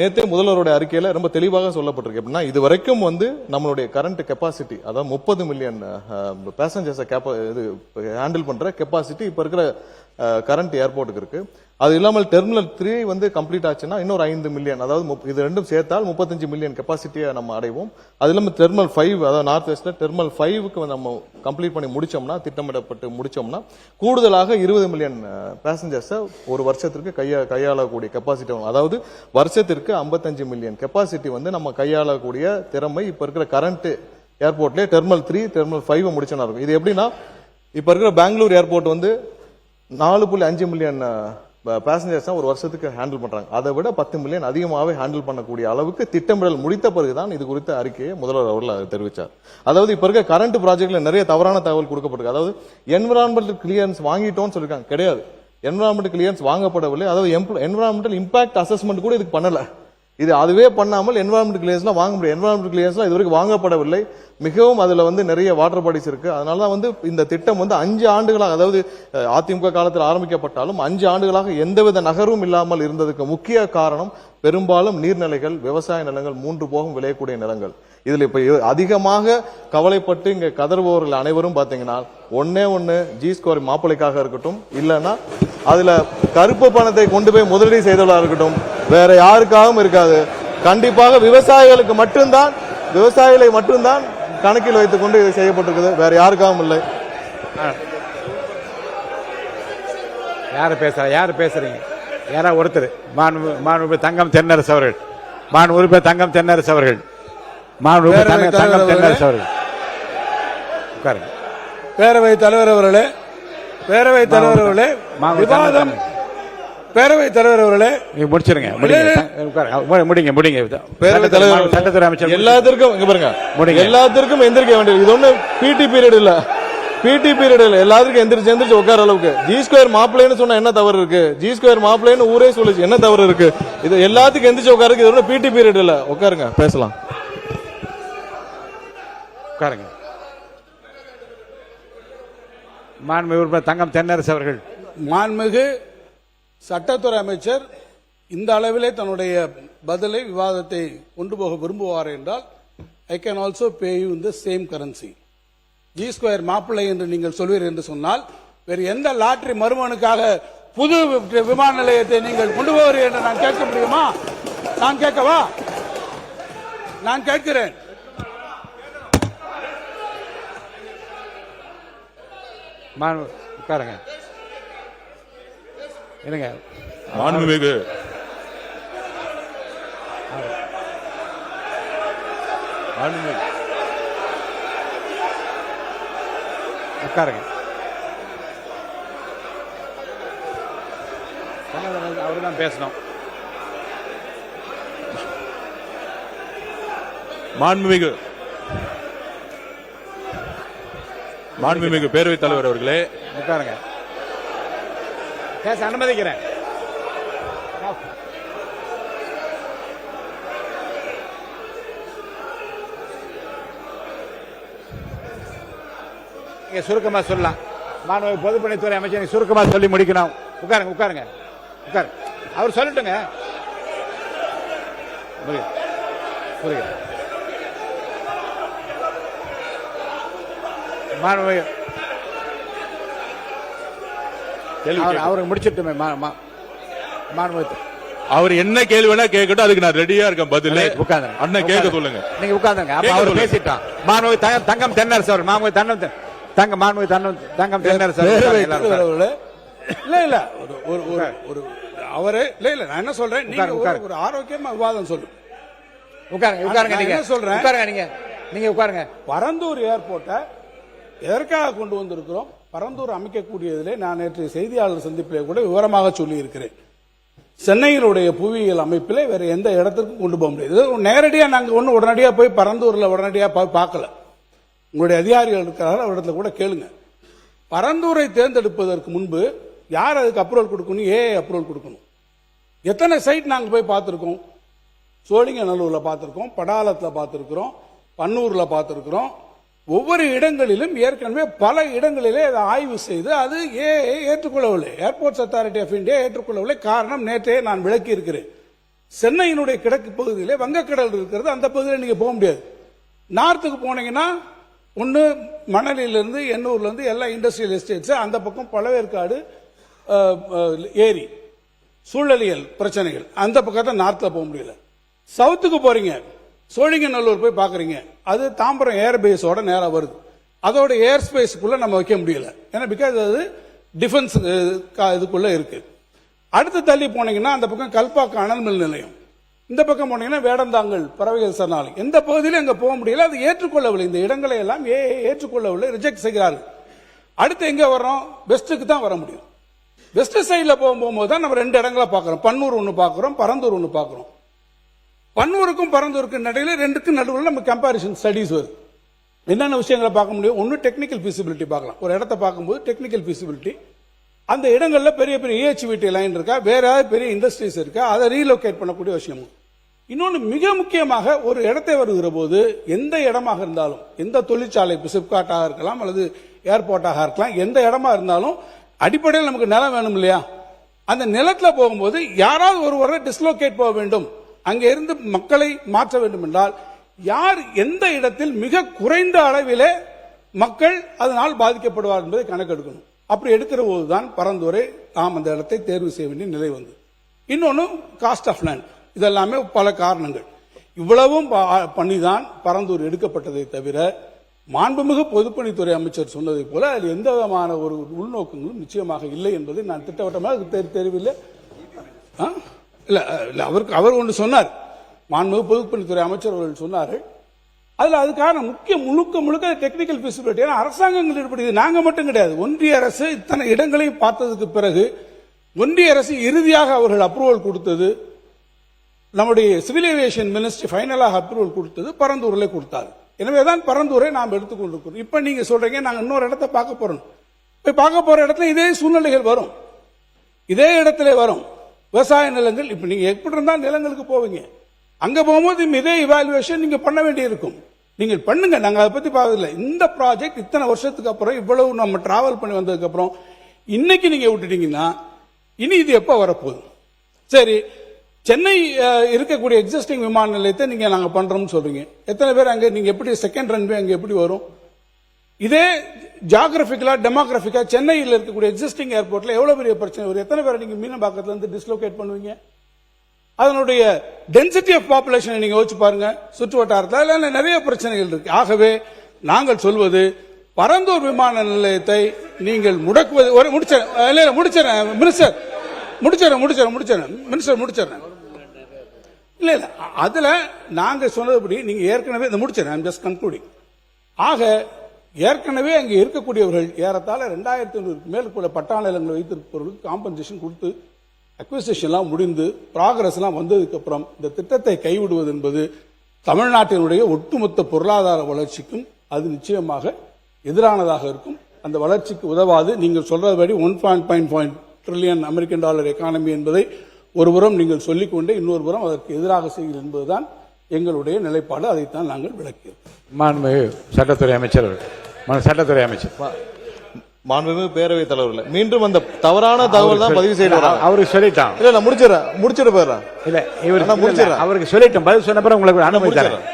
நேத்தே முதல்வருடைய அறிக்கையில ரொம்ப தெளிவாக சொல்லப்பட்டிருக்கு. எப்படின்னா இது வரைக்கும் நம்மளுடைய கரண்ட் கெப்பாசிட்டி, அதாவது 30 மில்லியன் பேசஞ்சர்ஸை ஹேண்டில் பண்ற கெப்பாசிட்டி இப்ப இருக்கிற கரண்ட் ஏர்போர்ட்டுக்கு இருக்கு. அது இல்லாமல் டெர்மினல் 3 கம்ப்ளீட் ஆச்சுன்னா இன்னொரு 5 மில்லியன், அதாவது இது ரெண்டும் சேர்த்தால் 35 மில்லியன் கெப்பாசிட்டியை நம்ம அடைவோம். அது இல்லாமல் டெர்மினல் 5, அதாவது நார்த் வெஸ்ட்ல டெர்மினல் 5க்கு நம்ம கம்ப்ளீட் பண்ணி முடிச்சோம்னா, திட்டமிடப்பட்டு முடிச்சோம்னா கூடுதலாக 20 மில்லியன் பேசஞ்சர்ஸை ஒரு வருஷத்திற்கு கையாளக்கூடிய கெப்பாசிட்டி, அதாவது வருஷத்திற்கு 55 மில்லியன் கெப்பாசிட்டி நம்ம கையாளக்கூடிய திறமை இப்ப இருக்கிற கரண்ட் ஏர்போர்ட்ல டெர்மினல் 3, டெர்மினல் 5 முடிச்சோன்னா இருக்கும். இது எப்படின்னா இப்ப இருக்கிற பெங்களூர் ஏர்போர்ட் 4.5 மில்லியன் பேசஞ்சர்ஸ் ஒரு வருஷத்துக்கு ஹேண்டில் பண்றாங்க. அதை விட 10 மில்லியன் அதிகமாகவே ஹேண்டில் பண்ணக்கூடிய அளவுக்கு திட்டமிடல் முடித்த பிறகுதான் இது குறித்த அறிக்கையை முதல்வர் அவர்கள் தெரிவித்தார். அதாவது இப்ப இருக்க கரண்ட் ப்ராஜெக்ட்ல நிறைய தவறான தகவல் கொடுக்கப்பட்டிருக்கு. அதாவது என்விரான்மெண்டல் கிளியரன்ஸ் வாங்கிட்டோம்னு சொல்லிருக்காங்க. கிடையாது, என்விரான்மெண்டல் கிளியரன்ஸ் வாங்கப்படவில்லை. அதாவது என்விரான்மெண்டல் இம்பாக்ட் அசஸ்மெண்ட் கூட இதுக்கு பண்ணல. இது அதுவே பண்ணாமல் என்விரான்மெண்டல் கிளியரன்ஸ் வாங்க முடியும். என்விரான்மெண்டல் கிளியரன்ஸ் இதுவரைக்கும் வாங்கப்படவில்லை. மிகவும் அதுல நிறைய வாட்டர் பாடிஸ் இருக்கு. அதனாலதான் இந்த திட்டம் 5 ஆண்டுகளாக, அதாவது அதிமுக காலத்தில் ஆரம்பிக்கப்பட்டாலும் 5 ஆண்டுகளாக எந்தவித நகரும் இல்லாமல் இருந்ததுக்கு முக்கிய காரணம் பெரும்பாலும் நீர்நிலைகள், விவசாய நிலங்கள், 3 போகம் விளையக்கூடிய நிலங்கள். இதுல இப்ப அதிகமாக கவலைப்பட்டு இங்க கதறுபவர்கள் அனைவரும் பாத்தீங்கன்னா ஒண்ணு ஜி ஸ்கோர் மாப்பிளைக்காக இருக்கட்டும், இல்லைன்னா அதுல கருப்பு பணத்தை கொண்டு போய் முதலீடு செய்தவர்களா இருக்கட்டும், வேற யாருக்காகவும் இருக்காது. கண்டிப்பாக விவசாயிகளை மட்டும்தான் கணக்கில் வைத்துக் கொண்டு இது செய்யப்பட்டிருக்குது, வேற யாருக்காகவும் இல்லை. யாரு பேசுறீங்க? யாரா ஒருத்தர் மாண்பு தங்கம் தென்னரசு அவர்கள், மாண்பு தங்கம் தென்னரசு அவர்கள், தங்கம் தென்னரசு அவர்கள் உட்காருங்க. பேரவைத் தலைவர் அவர்களே, பேரவைத் தலைவர் அவர்களே, விவாதம் பேரவைத் தலைவர் அவர்களே முடிச்சிருங்க. முடிங்க. பேரவைத் தலைவர், சட்டத்துறை அமைச்சர் எல்லாத்திற்கும் இங்க பாருங்க, எல்லாத்திற்கும் எந்திரிக்க வேண்டியது. இது ஒண்ணு பிடி பீரியட் இல்ல, எல்லாத்துக்கும் எந்திரிச்சு உட்கார அளவுக்கு. ஜி ஸ்கொயர் மாப்பிள்ளைன்னு சொன்னா என்ன தவறு இருக்கு? ஜி ஸ்கொயர் மாப்பிள்ளைன்னு ஊரே சொல்லுச்சு, என்ன தவறு இருக்கு? இது எல்லாத்துக்கும் எந்திரிச்சு உட்காருக்கு. இது ஒண்ணு பிடி பீரியட் இல்ல. உட்காருங்க, பேசலாம். உட்காருங்க. மாண்புமிகு தங்கம் தென்னரசு அவர்கள். மாண்புமிகு சட்டத்துறை அமைச்சர் இந்த அளவிலே தன்னுடைய பதிலை, விவாதத்தை கொண்டு போக விரும்புவார் என்றால் I can also pay you in the same currency. G square மாப்பிள்ளை என்று நீங்கள் சொல்வீர்கள் என்று சொன்னால் வேறு எந்த லாட்டரி மருமனுக்காக புது விமான நிலையத்தை நீங்கள் கொண்டு போவீர்கள் என்று நான் கேட்க முடியுமா? நான் கேட்கவா? நான் கேட்கிறேன். உட்காருங்க. என்னங்க மாண்புமிகு உட்காருங்க. அவர்தான் பேசணும். மாண்புமிகு பேரவைத் தலைவர் அவர்களே, உட்காருங்க. பேச அனுமதிக்கிறேன். நீங்க சுருக்கமா சொல்லலாம். மாண்புமிகு பொதுப்பணித்துறை அமைச்சர் சுருக்கமா சொல்லி முடிக்கணும். உட்காருங்க. அவர் சொல்லட்டுங்க. அவருக்கு முடிச்சிட்டுமே. அவர் என்ன கேள்வி வேணா கேட்கட்டும், அதுக்கு நான் ரெடியா இருக்கேன். பதில் அண்ணன் கேட்க சொல்லுங்க. நீங்க உட்கார்ந்துங்க. அவர் பேசிட்டான். மாண்புமிகு தங்கம் தென்னரசு அவர், மாண்புமிகு தங்கம் தென்னரசு இல்ல அவரு இல்ல நான் என்ன சொல்றேன், நீங்க ஒரு ஆரோக்கியமா விவாதம் சொல்லு. உட்காருங்க. நீங்க சொல்றேன். நீங்க உட்காருங்க. பரந்தூர் ஏர்போர்ட்டை எதற்காக கொண்டு வந்திருக்கிறோம்? பரந்தூர் அமைக்கக்கூடியதிலே நான் நேற்று செய்தியாளர் சந்திப்பிலே கூட விவரமாக சொல்லி இருக்கிறேன். சென்னையினுடைய புவியியல் அமைப்பிலே வேற எந்த இடத்துக்கும் கொண்டு போக முடியாது. நேரடியா நாங்க உடனடியா போய் பரந்தூர்ல உடனடியா பார்க்கல. உங்களுடைய அதிகாரிகள் இருக்கிறார்கள், அவரிடத்துல கூட கேளுங்க. பரந்தூரை தேர்ந்தெடுப்பதற்கு முன்பு யார் அதுக்கு அப்ரூவல் கொடுக்கணும்? அப்ரூவல் கொடுக்கணும். எத்தனை சைட் நாங்க போய் பார்த்திருக்கோம்? சோழிங்கநல்லூர்ல பார்த்திருக்கோம், படாலத்தில் பார்த்திருக்கிறோம், பன்னூர்ல பார்த்திருக்கிறோம். ஒவ்வொரு இடங்களிலும் ஏற்கனவே பல இடங்களிலே அதை ஆய்வு செய்து அது ஏற்றுக்கொள்ளவில்லை. ஏர்போர்ட்ஸ் அத்தாரிட்டி ஆஃப் இந்தியா ஏற்றுக்கொள்ளவில்லை. காரணம் நேற்றே நான் விளக்கி இருக்கிறேன். சென்னையினுடைய கிழக்கு பகுதியிலே வங்கக்கடல் இருக்கிறது, அந்த பகுதியில் நீங்க போக முடியாது. நார்த்துக்கு போனீங்கன்னா ஒன்று மணலிலிருந்து எண்ணூர்லேருந்து எல்லா இண்டஸ்ட்ரியல் எஸ்டேட்ஸ், அந்த பக்கம் பழவேற்காடு ஏரி சூழலியல் பிரச்சனைகள், அந்த பக்கத்தை நார்த்தில் போக முடியல. சவுத்துக்கு போறீங்க, சோழிங்கநல்லூர் போய் பார்க்குறீங்க, அது தாம்பரம் ஏர்பேஸோட நேராக வருது. அதோட ஏர் ஸ்பேஸுக்குள்ள நம்ம வைக்க முடியல, ஏன்னா பிகாஸ் அது டிஃபென்ஸ் இதுக்குள்ள இருக்கு. அடுத்து தள்ளி போனீங்கன்னா அந்த பக்கம் கல்பாக்கு அனல் மில் நிலையம், இந்த பக்கம் போனீங்கன்னா வேடந்தாங்கல் பறவைகள் சரணாலயம், எந்த பகுதியிலும் அங்கே போக முடியல. அது ஏற்றுக்கொள்ளவில்லை, இந்த இடங்களை எல்லாம் ஏற்றுக்கொள்ளவில்லை, ரிஜெக்ட் செய்கிறார்கள். அடுத்து எங்க வர்றோம்? வெஸ்ட்டுக்கு தான் வர முடியும். வெஸ்ட் சைடில் போகும்போது தான் நம்ம 2 இடங்களை பார்க்குறோம். பன்னூர் ஒன்று பார்க்குறோம், பரந்தூர் ஒன்று பார்க்குறோம். பன்னூருக்கும் பரந்தூருக்கும் இடையில 2க்கும் நடுவில் நம்ம கம்பாரிசன் ஸ்டடிஸ் வருது. என்னென்ன விஷயங்களை பார்க்க முடியும்? ஒன்று டெக்னிக்கல் ஃபீசிபிலிட்டி பார்க்கலாம். ஒரு இடத்த பார்க்கும்போது டெக்னிக்கல் ஃபீசிபிலிட்டி, அந்த இடங்கள்ல பெரிய பெரிய EHVT லைன் இருக்கா, வேற ஏதாவது பெரிய இண்டஸ்ட்ரீஸ் இருக்கா, அதை ரீலோகேட் பண்ணக்கூடிய விஷயம். இன்னொன்று மிக முக்கியமாக, ஒரு இடத்தை வருகிற போது எந்த இடமாக இருந்தாலும், எந்த தொழிற்சாலை, சிப்காட்டாக இருக்கலாம் அல்லது ஏர்போர்ட்டாக இருக்கலாம், எந்த இடமா இருந்தாலும் அடிப்படையில் நமக்கு நிலம் வேணும் இல்லையா? அந்த நிலத்தில் போகும்போது யாராவது ஒருவரை டிஸ்லோகேட் போக வேண்டும், அங்கே இருந்து மக்களை மாற்ற வேண்டும் என்றால் யார் எந்த இடத்தில் மிக குறைந்த அளவிலே மக்கள் அதனால் பாதிக்கப்படுவார் என்பதை கணக்கெடுக்கணும். அப்படி எடுக்கிற போதுதான் பரந்தூரை நாம் அந்த இடத்தை தேர்வு செய்ய வேண்டிய நிலை வந்து. இன்னொன்று காஸ்ட் ஆஃப் லேண்ட், இதெல்லாமே பல காரணங்கள். இவ்வளவும் பண்ணிதான் பரந்தூர் எடுக்கப்பட்டதை தவிர மாண்புமிகு பொதுப்பணித்துறை அமைச்சர் சொன்னதை போல அதில் எந்த விதமான ஒரு உள்நோக்கங்களும் நிச்சயமாக இல்லை என்பதை நான் திட்டவட்டமாக தெரியவில்லை. இல்ல அவர் ஒன்று சொன்னார், மாண்புமிகு பொதுப்பணித்துறை அமைச்சர் அவர்கள் சொன்னார்கள். அதுல அதுக்கான முழுக்க டெக்னிக்கல் ஃபீசிபிலிட்டி. அரசாங்கங்கள் ஈடுபடுது, நாங்க மட்டும் கிடையாது. ஒன்றிய அரசு இத்தனை இடங்களையும் பார்த்ததுக்கு பிறகு ஒன்றிய அரசு இறுதியாக அவர்கள் அப்ரூவல் கொடுத்தது, நம்முடைய சிவில் ஏவியேஷன் மினிஸ்ட்ரி ஃபைனலாக அப்ரூவல் கொடுத்தது பரந்தூரிலே கொடுத்தாரு. எனவேதான் பரந்தூரை நாம் எடுத்துக்கொண்டிருக்கிறோம். இப்ப நீங்க சொல்றீங்க நாங்க இன்னொரு இடத்தை பார்க்க போறோம். போய் பார்க்க போற இடத்துல இதே சூழ்நிலைகள் வரும், இதே இடத்துல வரும். விவசாய நிலங்கள், இப்ப நீங்க எப்படி இருந்தா நிலங்களுக்கு போவீங்க, அங்க போகும்போது இதே இவாலுவேஷன் நீங்க பண்ண வேண்டி இருக்கும். நீங்கள் பண்ணுங்க, நாங்க அதை பத்தி பார்க்கல. இந்த ப்ராஜெக்ட் இத்தனை வருஷத்துக்கு அப்புறம், இவ்வளவு நம்ம டிராவல் பண்ணி வந்ததுக்கு அப்புறம் இன்னைக்கு நீங்க விட்டுட்டீங்கன்னா இனி இது எப்ப வரப்போகுது? சரி, சென்னை இருக்கக்கூடிய எக்ஸிஸ்டிங் விமான நிலையத்தை நீங்க நாங்க பண்றோம்னு சொல்றீங்க. எத்தனை பேர் அங்க, நீங்க எப்படி செகண்ட் ரன்வே அங்க எப்படி வரும்? இதே ஜியோகிராபிக்கலா டெமோகிராபிக்கா சென்னையில் இருக்கக்கூடிய எக்ஸிஸ்டிங் ஏர்போர்ட்ல எவ்வளவு பெரிய பிரச்சனை வரும்? எத்தனை பேரை நீங்க மீனம்பாக்கத்துல இருந்து டிஸ்லோகேட் பண்ணுவீங்க? அதனுடைய டென்சிட்டி ஆஃப் பாப்புலேஷன் நீங்க யோசிச்சு பாருங்க. சுற்று வட்டாரத்தில் நிறைய பிரச்சனைகள் இருக்கு. ஆகவே நாங்கள் சொல்வது, பரந்தூர் விமான நிலையத்தை நீங்கள் முடக்குவது. முடிச்சிடறேன் மினிஸ்டர். இல்ல அதுல நாங்க சொன்னதுபடி நீங்க ஏற்கனவே முடிச்சிடறேன், ஜஸ்ட் கன்க்ளூடிங். ஆக ஏற்கனவே அங்கே இருக்கக்கூடியவர்கள் ஏறத்தாழ 2500 மேற்கொள்ள பட்டா நிலங்களை வைத்திருப்பவர்களுக்கு காம்பன்சேஷன் கொடுத்து அக்விசிஷன்லாம் முடிந்து ப்ராகிரஸ் எல்லாம் வந்ததுக்கு அப்புறம் இந்த திட்டத்தை கைவிடுவது என்பது தமிழ்நாட்டினுடைய ஒட்டுமொத்த பொருளாதார வளர்ச்சிக்கும் அது நிச்சயமாக எதிரானதாக இருக்கும். அந்த வளர்ச்சிக்கு உதவாது. நீங்கள் சொல்றபடி 1.5 ட்ரில்லியன் அமெரிக்கன் டாலர் எக்கானமி என்பதை ஒருபுறம் நீங்கள் சொல்லிக்கொண்டே இன்னொரு புறம் அதற்கு எதிராக செய்கிறது என்பதுதான் எங்களுடைய நிலைப்பாடு. அதைத்தான் நாங்கள் விளக்கியோம். மாண்புமிகு சட்டத்துறை அமைச்சர், மாண்புமிகு பேரவைத் தலைவர்கள் மீண்டும் அந்த தவறான தகவல் தான் பதிவு செய்து அவருக்கு சொல்லிட்டான். இல்ல முடிச்சிட போயிடுறேன். இல்ல இவர் அவருக்கு சொல்லிட்டோம், பதில் சொன்ன பிறகு உங்களுக்கு அனுமதி தரேன்.